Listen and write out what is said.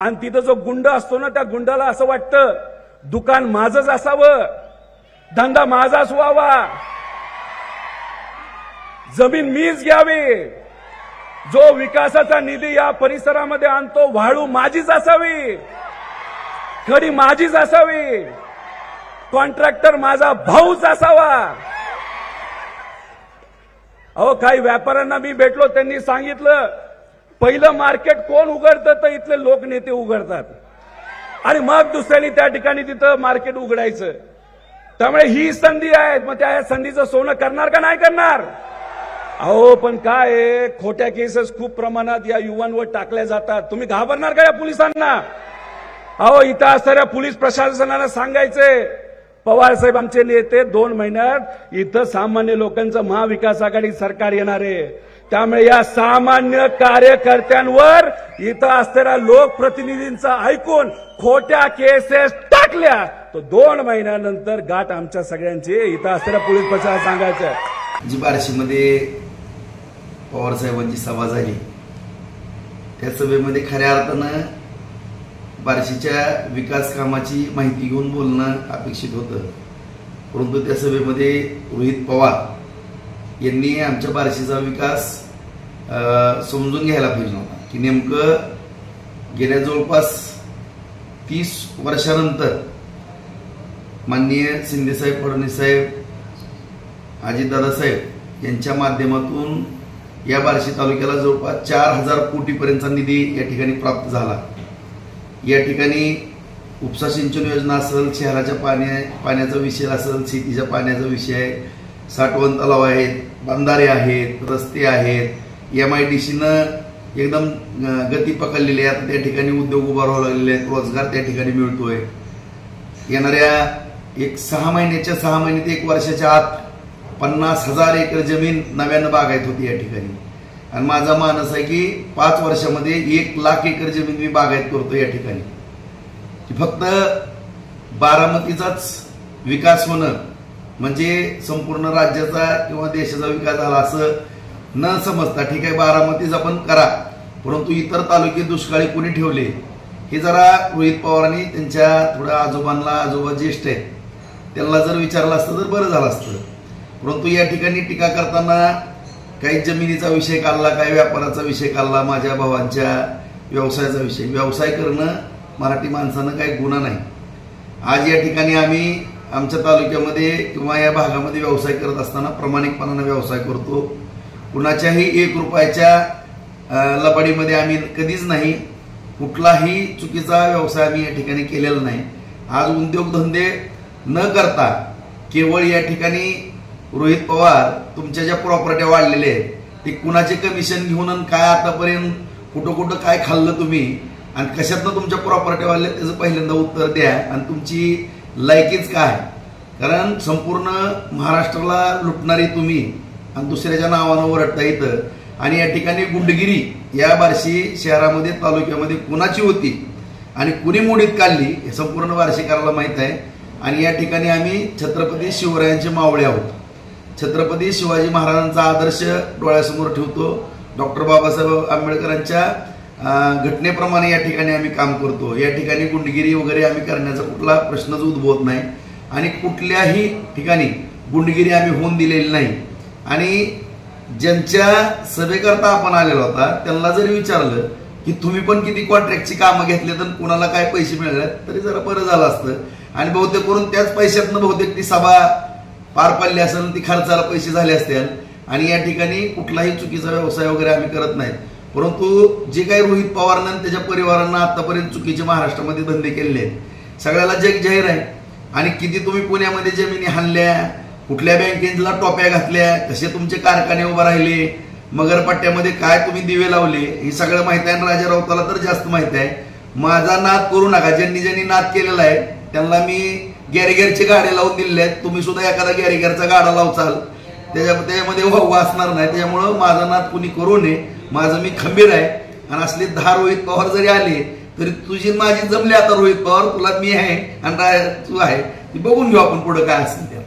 आणि तिथं जो गुंड असतो ना त्या गुंडाला असं वाटतं दुकान माझंच असावं, धंदा माझाच व्हावा, जमीन मीच घ्यावी, जो विकासाचा निधी या परिसरामध्ये आणतो वाळू माझीच असावी, खडी माझीच असावी, कॉन्ट्रॅक्टर माझा भाऊच असावा। अहो काही व्यापाऱ्यांना मी भेटलो, त्यांनी सांगितलं पहिलं मार्केट कोण उघडतं तर इथले लोकनेते उघडतात आणि मग दुसऱ्यांनी त्या ठिकाणी तिथं मार्केट उघडायचं। त्यामुळे ही संधी आहे, मग त्या संधीचं सोनं करणार का नाही करणार? अहो पण काय आहे, खोट्या केसेस खूप प्रमाणात या युवांवर टाकल्या जातात। तुम्ही घाबरणार का या पोलिसांना? अहो इथं असणाऱ्या पोलीस प्रशासनाला सांगायचे पवार साहेब आमचे नेते 2 महिन्यात इथं सामान्य लोकांचं महाविकास आघाडी सरकार येणार आहे, त्यामुळे या सामान्य कार्यकर्त्यांवर इथं असणाऱ्या लोकप्रतिनिधींचा ऐकून खोट्या केसेस टाकल्या तर 2 महिन्यानंतर गाठ आमच्या सगळ्यांची इथं असणाऱ्या पोलीस प्रशासनाला सांगायचं। जी बार्शीमध्ये पवार साहेबांची सभा झाली त्या सभेमध्ये खऱ्या अर्थानं बार्शीच्या विकास कामाची माहिती घेऊन बोलणं अपेक्षित होतं, परंतु त्या सभेमध्ये रोहित पवार यांनी आमच्या बार्शीचा विकास समजून घ्यायला पाहिजे होता की नेमकं गेल्या जवळपास 30 वर्षानंतर माननीय शिंदेसाहेब, फडणवीस साहेब, अजितदादा साहेब यांच्या माध्यमातून या बार्शी तालुक्याला जवळपास 4000 कोटीपर्यंतचा निधी या ठिकाणी प्राप्त झाला। या ठिकाणी उपसा सिंचन योजना असेल, शहराच्या पाण्याचा विषय असेल, शेतीच्या पाण्याचा विषय, साठवण तलाव आहेत, बंधारे आहेत, रस्ते आहेत, MIDCनं एकदम गती पकडलेली आहे। त्या ठिकाणी उद्योग उभा राहावं लागलेले आहेत, रोजगार त्या ठिकाणी मिळतोय। येणाऱ्या 6 महिने ते 1 वर्षाच्या आत 50,000 एकर जमीन नव्यानं बागायत होती या ठिकाणी आणि माझा मानस आहे की 5 वर्षामध्ये 1 लाख एकर जमीन मी बागायत करतो या ठिकाणी। फक्त बारामतीचाच विकास होणं म्हणजे संपूर्ण राज्याचा किंवा देशाचा विकास झाला असं न समजता, ठीक आहे बारामतीचा पण करा, परंतु इतर तालुके दुष्काळी कोणी ठेवले हे जरा रोहित पवारांनी त्यांच्या थोड्या आजोबा ज्येष्ठ आहेत त्यांना जर विचारलं असतं तर बरं झालं असतं। परंतु या ठिकाणी टीका करताना काही जमिनीचा विषय काढला, काही व्यापाराचा विषय काढला, माझ्या भावांच्या व्यवसायाचा विषय। व्यवसाय करणं मराठी माणसानं काही गुन्हा नाही। आज या ठिकाणी आम्ही आमच्या तालुक्यामध्ये किंवा या भागामध्ये व्यवसाय करत असताना प्रामाणिकपणाने व्यवसाय करतो, कुणाच्याही 1 रुपयाच्या लबाडीमध्ये आम्ही कधीच नाही, कुठलाही चुकीचा व्यवसाय आम्ही या ठिकाणी केलेला नाही। आज उद्योगधंदे न करता केवळ या ठिकाणी रोहित पवार तुमच्या ज्या प्रॉपर्ट्या वाढलेल्या आहेत ते कुणाचे कमिशन घेऊन आणि काय आतापर्यंत कुठं काय खाल्लं तुम्ही आणि कशातनं तुमच्या प्रॉपर्ट्या वाढल्या त्याचं पहिल्यांदा उत्तर द्या आणि तुमची लायकीच काय। कारण संपूर्ण महाराष्ट्राला लुटणारी तुम्ही आणि दुसऱ्याच्या नावानं ओरडता येतं आणि या ठिकाणी गुंडगिरी या बार्शी शहरामध्ये तालुक्यामध्ये कुणाची होती आणि कुणी मोडीत काढली हे संपूर्ण बार्शीकराला माहीत आहे। आणि या ठिकाणी आम्ही छत्रपती शिवरायांचे मावळे आहोत, छत्रपती शिवाजी महाराजांचा आदर्श डोळ्यासमोर ठेवतो, डॉक्टर बाबासाहेब आंबेडकरांच्या घटनेप्रमाणे या ठिकाणी आम्ही काम करतो। या ठिकाणी गुंडगिरी वगैरे आम्ही करण्याचा कुठला प्रश्नच उद्भवत नाही आणि कुठल्याही ठिकाणी गुंडगिरी आम्ही होऊन दिलेली नाही। आणि ज्यांच्या सभेकरता आपण आलेला होता त्यांना जरी विचारलं की तुम्ही पण किती कॉन्ट्रॅक्टची कामं घेतले तर कुणाला काय पैसे मिळाले तरी जरा बरं झालं असतं आणि बहुतेक करून त्याच पैशातनं बहुतेक ती सभा पार पडली असेल, ती खर्चाला पैसे झाले असतील आणि या ठिकाणी कुठलाही चुकीचा व्यवसाय वगैरे आम्ही करत नाही। परंतु जे काही रोहित पवारांना त्याच्या परिवारांना आतापर्यंत चुकीचे महाराष्ट्रामध्ये धंदे केलेले आहेत सगळ्याला जग जाहीर आहे। आणि किती तुम्ही पुण्यामध्ये जमिनी हाणल्या, कुठल्या बँकेला टोप्या घातल्या, कसे तुमचे कारखाने उभे राहिले, मगरपट्ट्यामध्ये काय तुम्ही दिवे लावले हे सगळं माहिती आहे। राजा राऊताला तर जास्त माहिती आहे। माझा नाद करू नका, ज्यांनी नाद केलेला आहे त्यांना मी गॅरेगरचे गाड्या लावून दिलेले आहेत, तुम्ही सुद्धा एखादा गॅरेगरचा गाडा लावचाल त्याच्यामध्ये वाचणार नाही, त्याच्यामुळं माझा नाद कुणी करू नये, माझं मी खंबीर आहे। आणि असले 10 रोहित पवार जरी आले तरी तुझी माझी जमली, आता रोहित पवार तुला मी आहे आणि तू आहे, ती बघून घेऊ आपण पुढे काय असेल त्या।